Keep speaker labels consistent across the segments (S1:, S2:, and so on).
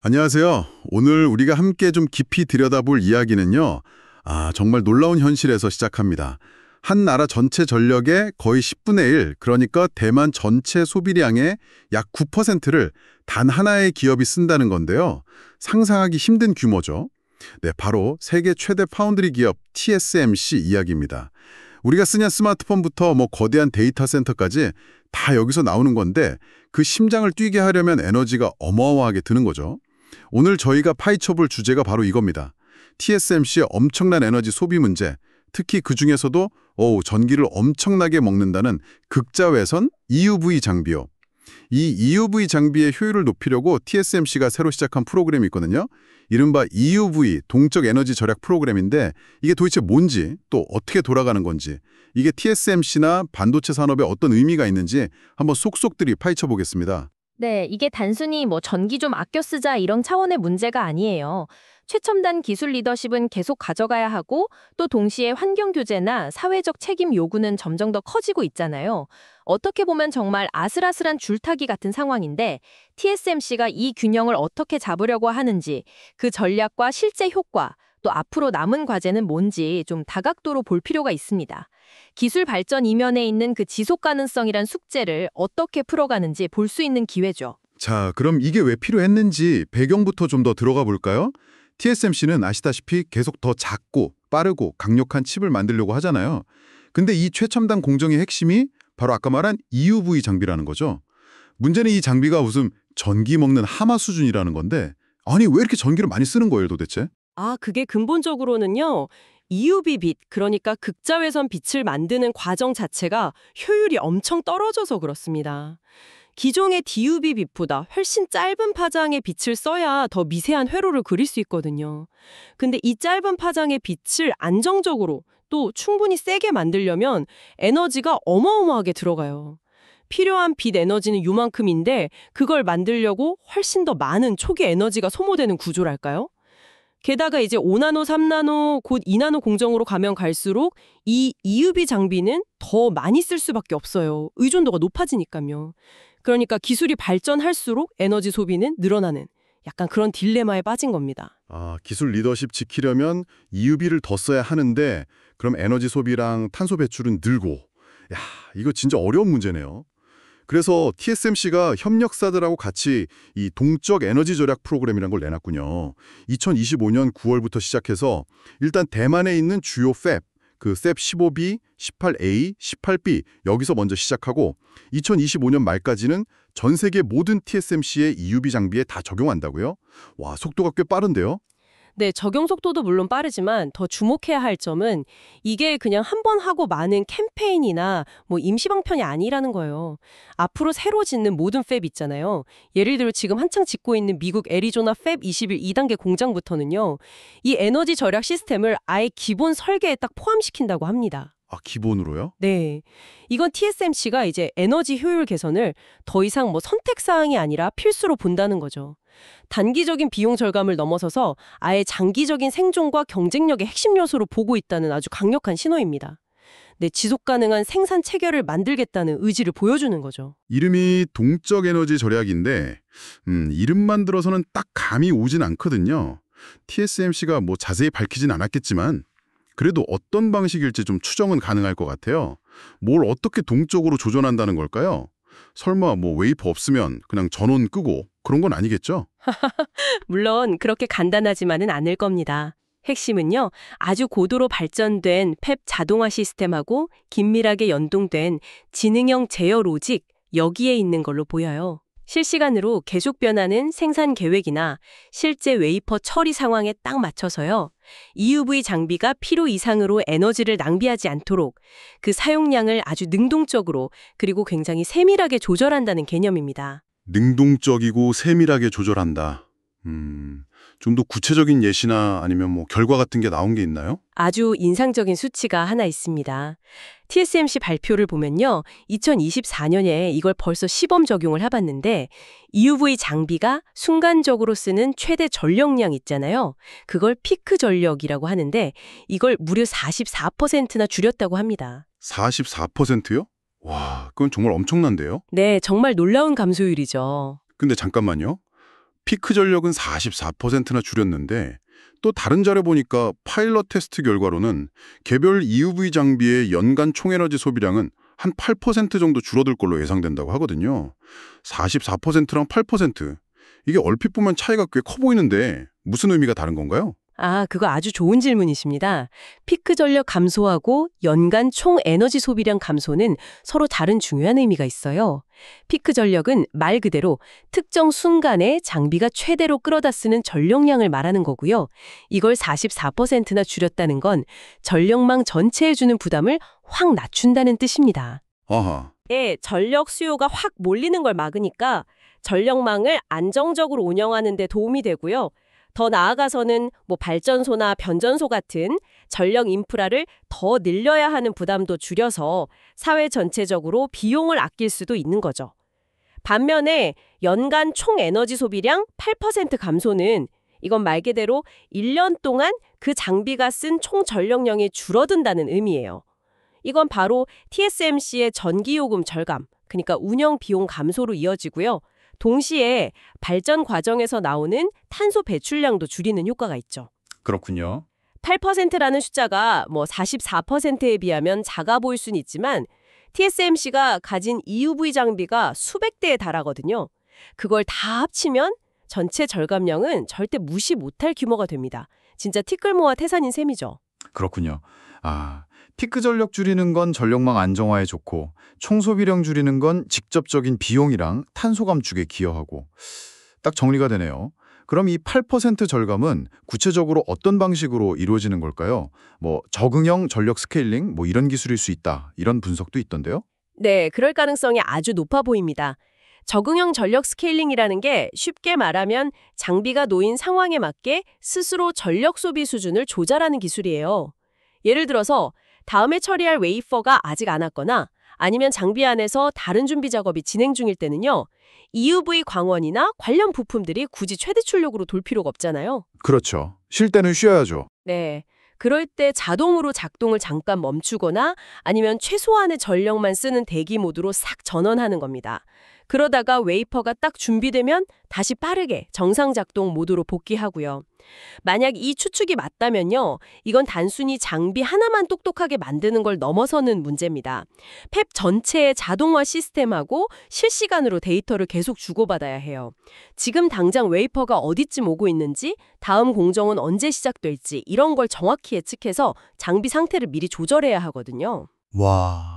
S1: 안녕하세요. 오늘 우리가 함께 좀 깊이 들여다볼 이야기는요. 정말 놀라운 현실에서 시작합니다. 한 나라 전체 전력의 거의 10분의 1, 그러니까 대만 전체 소비량의 약 9%를 단 하나의 기업이 쓴다는 건데요. 상상하기 힘든 규모죠. 네, 바로 세계 최대 파운드리 기업 TSMC 이야기입니다. 우리가 쓰는 스마트폰부터 거대한 데이터 센터까지 다 여기서 나오는 건데 그 심장을 뛰게 하려면 에너지가 어마어마하게 드는 거죠. 오늘 저희가 파헤쳐볼 주제가 바로 이겁니다. TSMC의 엄청난 에너지 소비 문제, 특히 그중에서도 전기를 엄청나게 먹는다는 극자외선 EUV 장비요. 이 EUV 장비의 효율을 높이려고 TSMC가 새로 시작한 프로그램이 있거든요. 이른바 EUV, 동적 에너지 절약 프로그램인데 이게 도대체 뭔지, 또 어떻게 돌아가는 건지, 이게 TSMC나 반도체 산업에 어떤 의미가 있는지 한번 속속들이 파헤쳐 보겠습니다.
S2: 네, 이게 단순히 전기 좀 아껴 쓰자 이런 차원의 문제가 아니에요. 최첨단 기술 리더십은 계속 가져가야 하고 또 동시에 환경 규제나 사회적 책임 요구는 점점 더 커지고 있잖아요. 어떻게 보면 정말 아슬아슬한 줄타기 같은 상황인데 TSMC가 이 균형을 어떻게 잡으려고 하는지, 그 전략과 실제 효과, 또 앞으로 남은 과제는 뭔지 좀 다각도로 볼 필요가 있습니다. 기술 발전 이면에 있는 그 지속 가능성이란 숙제를 어떻게 풀어가는지 볼 수 있는 기회죠.
S1: 자, 그럼 이게 왜 필요했는지 배경부터 좀 더 들어가 볼까요? TSMC는 아시다시피 계속 더 작고 빠르고 강력한 칩을 만들려고 하잖아요. 근데 이 최첨단 공정의 핵심이 바로 아까 말한 EUV 장비라는 거죠. 문제는 이 장비가 무슨 전기 먹는 하마 수준이라는 건데 아니 왜 이렇게 전기를 많이 쓰는 거예요 도대체?
S3: 그게 근본적으로는요. EUV 빛, 그러니까 극자외선 빛을 만드는 과정 자체가 효율이 엄청 떨어져서 그렇습니다. 기존의 DUV 빛보다 훨씬 짧은 파장의 빛을 써야 더 미세한 회로를 그릴 수 있거든요. 근데 이 짧은 파장의 빛을 안정적으로 또 충분히 세게 만들려면 에너지가 어마어마하게 들어가요. 필요한 빛 에너지는 요만큼인데 그걸 만들려고 훨씬 더 많은 초기 에너지가 소모되는 구조랄까요? 게다가 이제 5나노, 3나노, 곧 2나노 공정으로 가면 갈수록 이 EUV 장비는 더 많이 쓸 수밖에 없어요. 의존도가 높아지니까요. 그러니까 기술이 발전할수록 에너지 소비는 늘어나는 약간 그런 딜레마에 빠진 겁니다.
S1: 기술 리더십 지키려면 EUV를 더 써야 하는데 그럼 에너지 소비랑 탄소 배출은 늘고. 야, 이거 진짜 어려운 문제네요. 그래서 TSMC가 협력사들하고 같이 이 동적 에너지 절약 프로그램이라는 걸 내놨군요. 2025년 9월부터 시작해서 일단 대만에 있는 주요 팹, 그 팹 15B, 18A, 18B 여기서 먼저 시작하고 2025년 말까지는 전 세계 모든 TSMC의 EUV 장비에 다 적용한다고요? 와, 속도가 꽤 빠른데요?
S3: 네, 적용 속도도 물론 빠르지만 더 주목해야 할 점은 이게 그냥 한 번 하고 많은 캠페인이나 임시 방편이 아니라는 거예요. 앞으로 새로 짓는 모든 팹 있잖아요. 예를 들어 지금 한창 짓고 있는 미국 애리조나 팹 21 2단계 공장부터는요. 이 에너지 절약 시스템을 아예 기본 설계에 딱 포함시킨다고 합니다.
S1: 기본으로요?
S3: 네. 이건 TSMC가 이제 에너지 효율 개선을 더 이상 선택사항이 아니라 필수로 본다는 거죠. 단기적인 비용 절감을 넘어서서 아예 장기적인 생존과 경쟁력의 핵심 요소로 보고 있다는 아주 강력한 신호입니다. 네, 지속 가능한 생산 체계를 만들겠다는 의지를 보여주는 거죠.
S1: 이름이 동적 에너지 절약인데 이름만 들어서는 딱 감이 오진 않거든요. TSMC가 자세히 밝히진 않았겠지만 그래도 어떤 방식일지 좀 추정은 가능할 것 같아요. 뭘 어떻게 동적으로 조절한다는 걸까요? 설마 웨이퍼 없으면 그냥 전원 끄고 그런 건 아니겠죠?
S3: 물론 그렇게 간단하지만은 않을 겁니다. 핵심은요, 아주 고도로 발전된 팹 자동화 시스템하고 긴밀하게 연동된 지능형 제어 로직, 여기에 있는 걸로 보여요. 실시간으로 계속 변하는 생산 계획이나 실제 웨이퍼 처리 상황에 딱 맞춰서요. EUV 장비가 필요 이상으로 에너지를 낭비하지 않도록 그 사용량을 아주 능동적으로 그리고 굉장히 세밀하게 조절한다는 개념입니다.
S1: 능동적이고 세밀하게 조절한다. 좀 더 구체적인 예시나 아니면 결과 같은 게 나온 게 있나요?
S3: 아주 인상적인 수치가 하나 있습니다. TSMC 발표를 보면요. 2024년에 이걸 벌써 시범 적용을 해봤는데 EUV 장비가 순간적으로 쓰는 최대 전력량 있잖아요. 그걸 피크 전력이라고 하는데 이걸 무려 44%나 줄였다고 합니다.
S1: 44%요? 와, 그건 정말 엄청난데요?
S3: 네, 정말 놀라운 감소율이죠.
S1: 근데 잠깐만요. 피크 전력은 44%나 줄였는데 또 다른 자료 보니까 파일럿 테스트 결과로는 개별 EUV 장비의 연간 총에너지 소비량은 한 8% 정도 줄어들 걸로 예상된다고 하거든요. 44%랑 8%. 이게 얼핏 보면 차이가 꽤 커 보이는데 무슨 의미가 다른 건가요?
S3: 그거 아주 좋은 질문이십니다. 피크 전력 감소하고 연간 총 에너지 소비량 감소는 서로 다른 중요한 의미가 있어요. 피크 전력은 말 그대로 특정 순간에 장비가 최대로 끌어다 쓰는 전력량을 말하는 거고요. 이걸 44%나 줄였다는 건 전력망 전체에 주는 부담을 확 낮춘다는 뜻입니다.
S1: 아하.
S3: 전력 수요가 확 몰리는 걸 막으니까 전력망을 안정적으로 운영하는 데 도움이 되고요. 더 나아가서는 발전소나 변전소 같은 전력 인프라를 더 늘려야 하는 부담도 줄여서 사회 전체적으로 비용을 아낄 수도 있는 거죠. 반면에 연간 총 에너지 소비량 8% 감소는 이건 말 그대로 1년 동안 그 장비가 쓴 총 전력량이 줄어든다는 의미예요. 이건 바로 TSMC의 전기요금 절감, 그러니까 운영 비용 감소로 이어지고요. 동시에 발전 과정에서 나오는 탄소 배출량도 줄이는 효과가 있죠.
S4: 그렇군요.
S3: 8%라는 숫자가 44%에 비하면 작아 보일 수는 있지만 TSMC가 가진 EUV 장비가 수백 대에 달하거든요. 그걸 다 합치면 전체 절감량은 절대 무시 못할 규모가 됩니다. 진짜 티끌모아 태산인 셈이죠.
S4: 그렇군요. 피크 전력 줄이는 건 전력망 안정화에 좋고 총소비량 줄이는 건 직접적인 비용이랑 탄소 감축에 기여하고 딱 정리가 되네요. 그럼 이 8% 절감은 구체적으로 어떤 방식으로 이루어지는 걸까요? 적응형 전력 스케일링 이런 기술일 수 있다. 이런 분석도 있던데요.
S3: 네, 그럴 가능성이 아주 높아 보입니다. 적응형 전력 스케일링이라는 게 쉽게 말하면 장비가 놓인 상황에 맞게 스스로 전력 소비 수준을 조절하는 기술이에요. 예를 들어서 다음에 처리할 웨이퍼가 아직 안 왔거나 아니면 장비 안에서 다른 준비 작업이 진행 중일 때는요. EUV 광원이나 관련 부품들이 굳이 최대 출력으로 돌 필요가 없잖아요.
S1: 그렇죠. 쉴 때는 쉬어야죠.
S3: 네. 그럴 때 자동으로 작동을 잠깐 멈추거나 아니면 최소한의 전력만 쓰는 대기 모드로 싹 전원하는 겁니다. 그러다가 웨이퍼가 딱 준비되면 다시 빠르게 정상 작동 모드로 복귀하고요. 만약 이 추측이 맞다면요. 이건 단순히 장비 하나만 똑똑하게 만드는 걸 넘어서는 문제입니다. 팹 전체의 자동화 시스템하고 실시간으로 데이터를 계속 주고받아야 해요. 지금 당장 웨이퍼가 어디쯤 오고 있는지, 다음 공정은 언제 시작될지 이런 걸 정확히 예측해서 장비 상태를 미리 조절해야 하거든요.
S1: 와...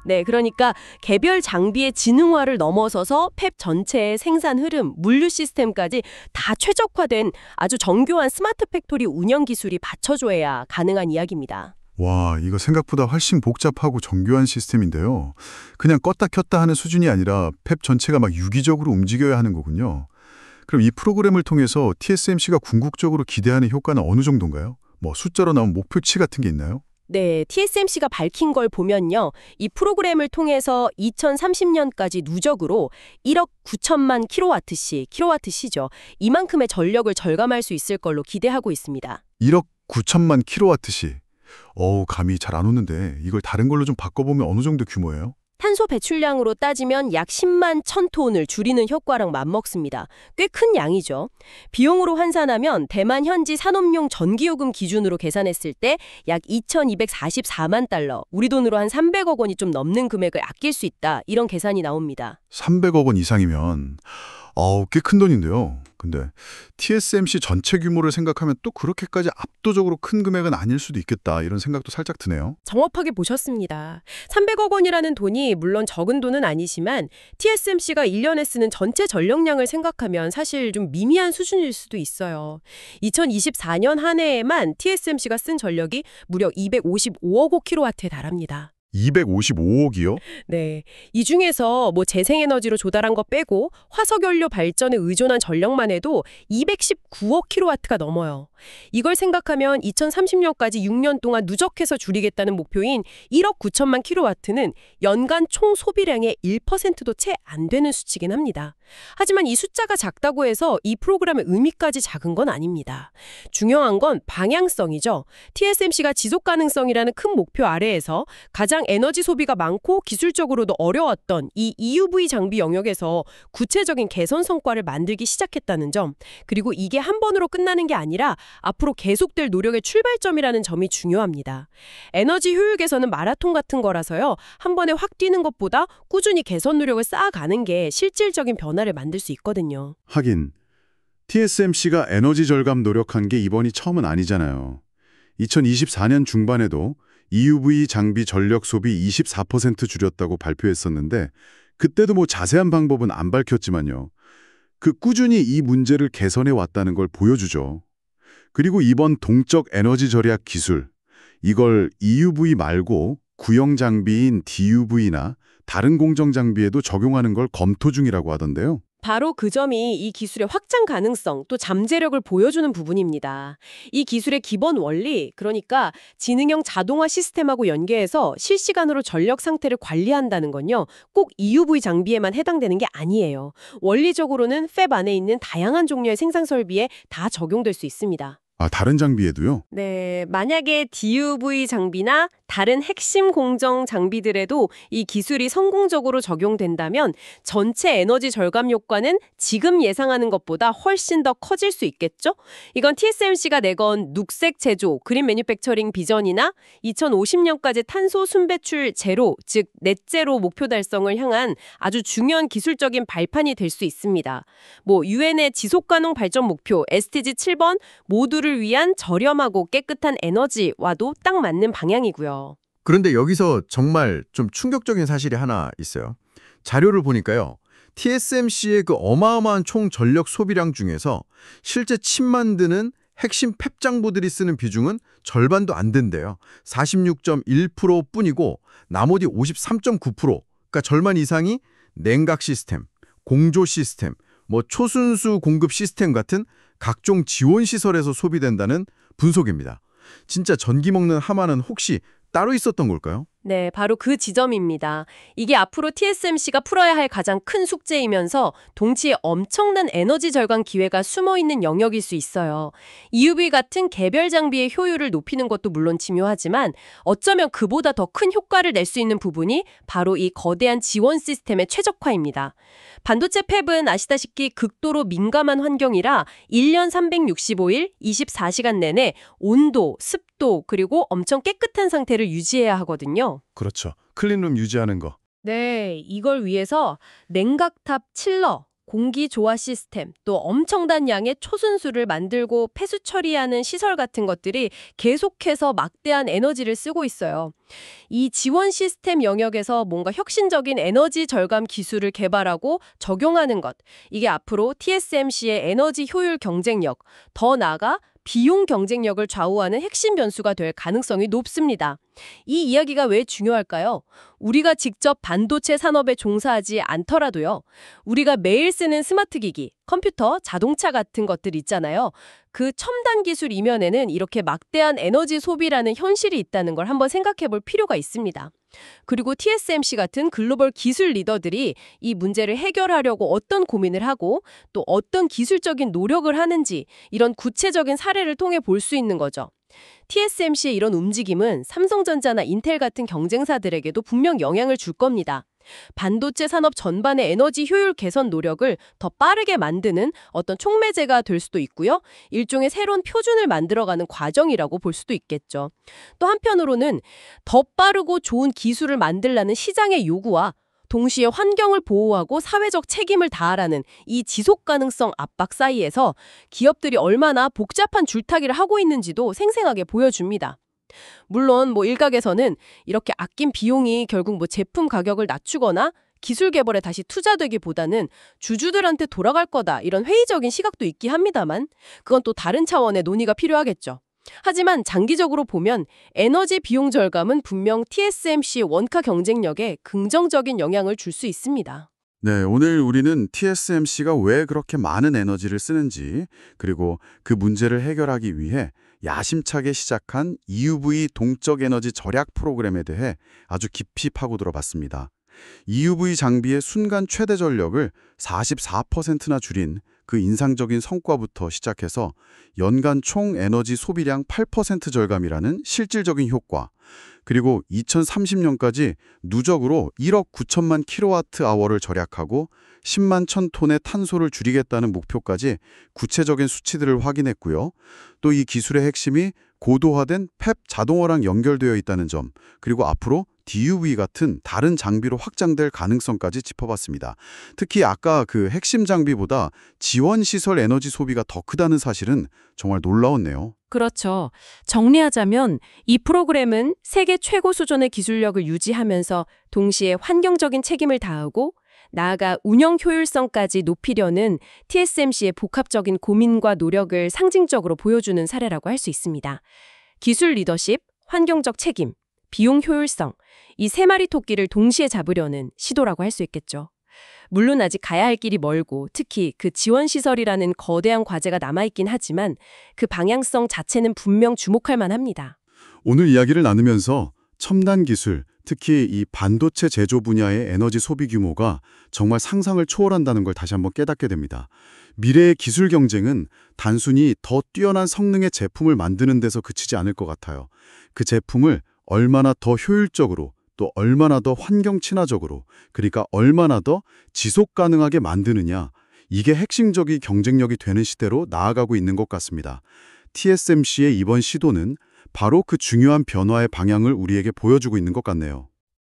S3: 네, 그러니까 개별 장비의 지능화를 넘어서서 팹 전체의 생산 흐름, 물류 시스템까지 다 최적화된 아주 정교한 스마트 팩토리 운영 기술이 받쳐줘야 가능한 이야기입니다.
S1: 와, 이거 생각보다 훨씬 복잡하고 정교한 시스템인데요. 그냥 껐다 켰다 하는 수준이 아니라 팹 전체가 막 유기적으로 움직여야 하는 거군요. 그럼 이 프로그램을 통해서 TSMC가 궁극적으로 기대하는 효과는 어느 정도인가요? 숫자로 나온 목표치 같은 게 있나요?
S3: 네, TSMC가 밝힌 걸 보면요. 이 프로그램을 통해서 2030년까지 누적으로 1억 9천만 킬로와트시죠. 이만큼의 전력을 절감할 수 있을 걸로 기대하고 있습니다.
S1: 1억 9천만 킬로와트시. 감이 잘 안 오는데 이걸 다른 걸로 좀 바꿔보면 어느 정도 규모예요?
S3: 탄소 배출량으로 따지면 약 10만 1000톤을 줄이는 효과랑 맞먹습니다. 꽤 큰 양이죠. 비용으로 환산하면 대만 현지 산업용 전기요금 기준으로 계산했을 때 약 2244만 달러, 우리 돈으로 한 300억 원이 좀 넘는 금액을 아낄 수 있다. 이런 계산이 나옵니다.
S1: 300억 원 이상이면 꽤 큰 돈인데요. 근데 TSMC 전체 규모를 생각하면 또 그렇게까지 압도적으로 큰 금액은 아닐 수도 있겠다. 이런 생각도 살짝 드네요.
S3: 정확하게 보셨습니다. 300억 원이라는 돈이 물론 적은 돈은 아니지만 TSMC가 1년에 쓰는 전체 전력량을 생각하면 사실 좀 미미한 수준일 수도 있어요. 2024년 한 해에만 TSMC가 쓴 전력이 무려 255억 킬로와트에 달합니다.
S1: 255억이요?
S3: 네. 이 중에서 재생에너지로 조달한 거 빼고 화석연료 발전에 의존한 전력만 해도 219억 킬로와트가 넘어요. 이걸 생각하면 2030년까지 6년 동안 누적해서 줄이겠다는 목표인 1억 9천만 킬로와트는 연간 총 소비량의 1%도 채 안 되는 수치긴 합니다. 하지만 이 숫자가 작다고 해서 이 프로그램의 의미까지 작은 건 아닙니다. 중요한 건 방향성이죠. TSMC가 지속 가능성이라는 큰 목표 아래에서 가장 에너지 소비가 많고 기술적으로도 어려웠던 이 EUV 장비 영역에서 구체적인 개선 성과를 만들기 시작했다는 점, 그리고 이게 한 번으로 끝나는 게 아니라 앞으로 계속될 노력의 출발점이라는 점이 중요합니다. 에너지 효율 개선은 마라톤 같은 거라서요. 한 번에 확 뛰는 것보다 꾸준히 개선 노력을 쌓아가는 게 실질적인 변화를 만들 수 있거든요.
S1: 하긴 TSMC가 에너지 절감 노력한 게 이번이 처음은 아니잖아요. 2024년 중반에도 EUV 장비 전력 소비 24% 줄였다고 발표했었는데 그때도 뭐 자세한 방법은 안 밝혔지만요. 그 꾸준히 이 문제를 개선해 왔다는 걸 보여주죠. 그리고 이번 동적 에너지 절약 기술, 이걸 EUV 말고 구형 장비인 DUV나 다른 공정 장비에도 적용하는 걸 검토 중이라고 하던데요.
S3: 바로 그 점이 이 기술의 확장 가능성 또 잠재력을 보여주는 부분입니다. 이 기술의 기본 원리, 그러니까 지능형 자동화 시스템하고 연계해서 실시간으로 전력 상태를 관리한다는 건요. 꼭 EUV 장비에만 해당되는 게 아니에요. 원리적으로는 팹 안에 있는 다양한 종류의 생산 설비에 다 적용될 수 있습니다.
S1: 아, 다른 장비에도요?
S3: 네, 만약에 DUV 장비나 다른 핵심 공정 장비들에도 이 기술이 성공적으로 적용된다면 전체 에너지 절감 효과는 지금 예상하는 것보다 훨씬 더 커질 수 있겠죠? 이건 TSMC가 내건 녹색 제조, 그린 매뉴팩처링 비전이나 2050년까지 탄소 순배출 제로, 즉 넷제로 목표 달성을 향한 아주 중요한 기술적인 발판이 될 수 있습니다. 유엔의 지속가능 발전 목표 SDG 7번 모두를 위한 저렴하고 깨끗한 에너지와도 딱 맞는 방향이고요.
S5: 그런데 여기서 정말 좀 충격적인 사실이 하나 있어요. 자료를 보니까요. TSMC의 그 어마어마한 총 전력 소비량 중에서 실제 칩 만드는 핵심 팹 장보들이 쓰는 비중은 절반도 안 된대요. 46.1%뿐이고 나머지 53.9%, 그러니까 절반 이상이 냉각 시스템, 공조 시스템, 초순수 공급 시스템 같은 각종 지원 시설에서 소비된다는 분석입니다. 진짜 전기 먹는 하마는 혹시 따로 있었던 걸까요?
S3: 네, 바로 그 지점입니다. 이게 앞으로 TSMC가 풀어야 할 가장 큰 숙제이면서 동시에 엄청난 에너지 절감 기회가 숨어있는 영역일 수 있어요. EUV 같은 개별 장비의 효율을 높이는 것도 물론 중요하지만 어쩌면 그보다 더 큰 효과를 낼 수 있는 부분이 바로 이 거대한 지원 시스템의 최적화입니다. 반도체 팹은 아시다시피 극도로 민감한 환경이라 1년 365일 24시간 내내 온도, 습도, 그리고 엄청 깨끗한 상태를 유지해야 하거든요.
S1: 그렇죠. 클린룸 유지하는 거.
S3: 네, 이걸 위해서 냉각탑 칠러, 공기 조화 시스템, 또 엄청난 양의 초순수를 만들고 폐수 처리하는 시설 같은 것들이 계속해서 막대한 에너지를 쓰고 있어요. 이 지원 시스템 영역에서 뭔가 혁신적인 에너지 절감 기술을 개발하고 적용하는 것, 이게 앞으로 TSMC의 에너지 효율 경쟁력, 더 나아가 비용 경쟁력을 좌우하는 핵심 변수가 될 가능성이 높습니다. 이 이야기가 왜 중요할까요? 우리가 직접 반도체 산업에 종사하지 않더라도요. 우리가 매일 쓰는 스마트 기기, 컴퓨터, 자동차 같은 것들 있잖아요. 그 첨단 기술 이면에는 이렇게 막대한 에너지 소비라는 현실이 있다는 걸 한번 생각해 볼 필요가 있습니다. 그리고 TSMC 같은 글로벌 기술 리더들이 이 문제를 해결하려고 어떤 고민을 하고 또 어떤 기술적인 노력을 하는지 이런 구체적인 사례를 통해 볼 수 있는 거죠. TSMC의 이런 움직임은 삼성전자나 인텔 같은 경쟁사들에게도 분명 영향을 줄 겁니다. 반도체 산업 전반의 에너지 효율 개선 노력을 더 빠르게 만드는 어떤 촉매제가 될 수도 있고요. 일종의 새로운 표준을 만들어가는 과정이라고 볼 수도 있겠죠. 또 한편으로는 더 빠르고 좋은 기술을 만들라는 시장의 요구와 동시에 환경을 보호하고 사회적 책임을 다하라는 이 지속 가능성 압박 사이에서 기업들이 얼마나 복잡한 줄타기를 하고 있는지도 생생하게 보여줍니다. 물론 일각에서는 이렇게 아낀 비용이 결국 제품 가격을 낮추거나 기술 개발에 다시 투자되기보다는 주주들한테 돌아갈 거다 이런 회의적인 시각도 있긴 합니다만 그건 또 다른 차원의 논의가 필요하겠죠. 하지만 장기적으로 보면 에너지 비용 절감은 분명 TSMC의 원가 경쟁력에 긍정적인 영향을 줄 수 있습니다.
S1: 네, 오늘 우리는 TSMC가 왜 그렇게 많은 에너지를 쓰는지, 그리고 그 문제를 해결하기 위해 야심차게 시작한 EUV 동적 에너지 절약 프로그램에 대해 아주 깊이 파고들어 봤습니다. EUV 장비의 순간 최대 전력을 44%나 줄인 그 인상적인 성과부터 시작해서 연간 총 에너지 소비량 8% 절감이라는 실질적인 효과, 그리고 2030년까지 누적으로 1억 9천만 킬로와트-아워를 절약하고 10만 천 톤의 탄소를 줄이겠다는 목표까지 구체적인 수치들을 확인했고요. 또 이 기술의 핵심이 고도화된 펩 자동화랑 연결되어 있다는 점, 그리고 앞으로 DUV 같은 다른 장비로 확장될 가능성까지 짚어봤습니다. 특히 아까 그 핵심 장비보다 지원시설 에너지 소비가 더 크다는 사실은 정말 놀라웠네요.
S3: 그렇죠. 정리하자면 이 프로그램은 세계 최고 수준의 기술력을 유지하면서 동시에 환경적인 책임을 다하고 나아가 운영 효율성까지 높이려는 TSMC의 복합적인 고민과 노력을 상징적으로 보여주는 사례라고 할 수 있습니다. 기술 리더십, 환경적 책임, 비용 효율성, 이 세 마리 토끼를 동시에 잡으려는 시도라고 할 수 있겠죠. 물론 아직 가야 할 길이 멀고 특히 그 지원시설이라는 거대한 과제가 남아있긴 하지만 그 방향성 자체는 분명 주목할 만합니다.
S1: 오늘 이야기를 나누면서 첨단 기술, 특히 이 반도체 제조 분야의 에너지 소비 규모가 정말 상상을 초월한다는 걸 다시 한번 깨닫게 됩니다. 미래의 기술 경쟁은 단순히 더 뛰어난 성능의 제품을 만드는 데서 그치지 않을 것 같아요. 그 제품을 얼마나 더 효율적으로, 또 얼마나 더 환경 친화적으로, 그러니까 얼마나 더 지속 가능하게 만드느냐, 이게 핵심적인 경쟁력이 되는 시대로 나아가고 있는 것 같습니다. TSMC의 이번 시도는 바로 그 중요한 변화의 방향을 우리에게 보여주고 있는 것 같네요.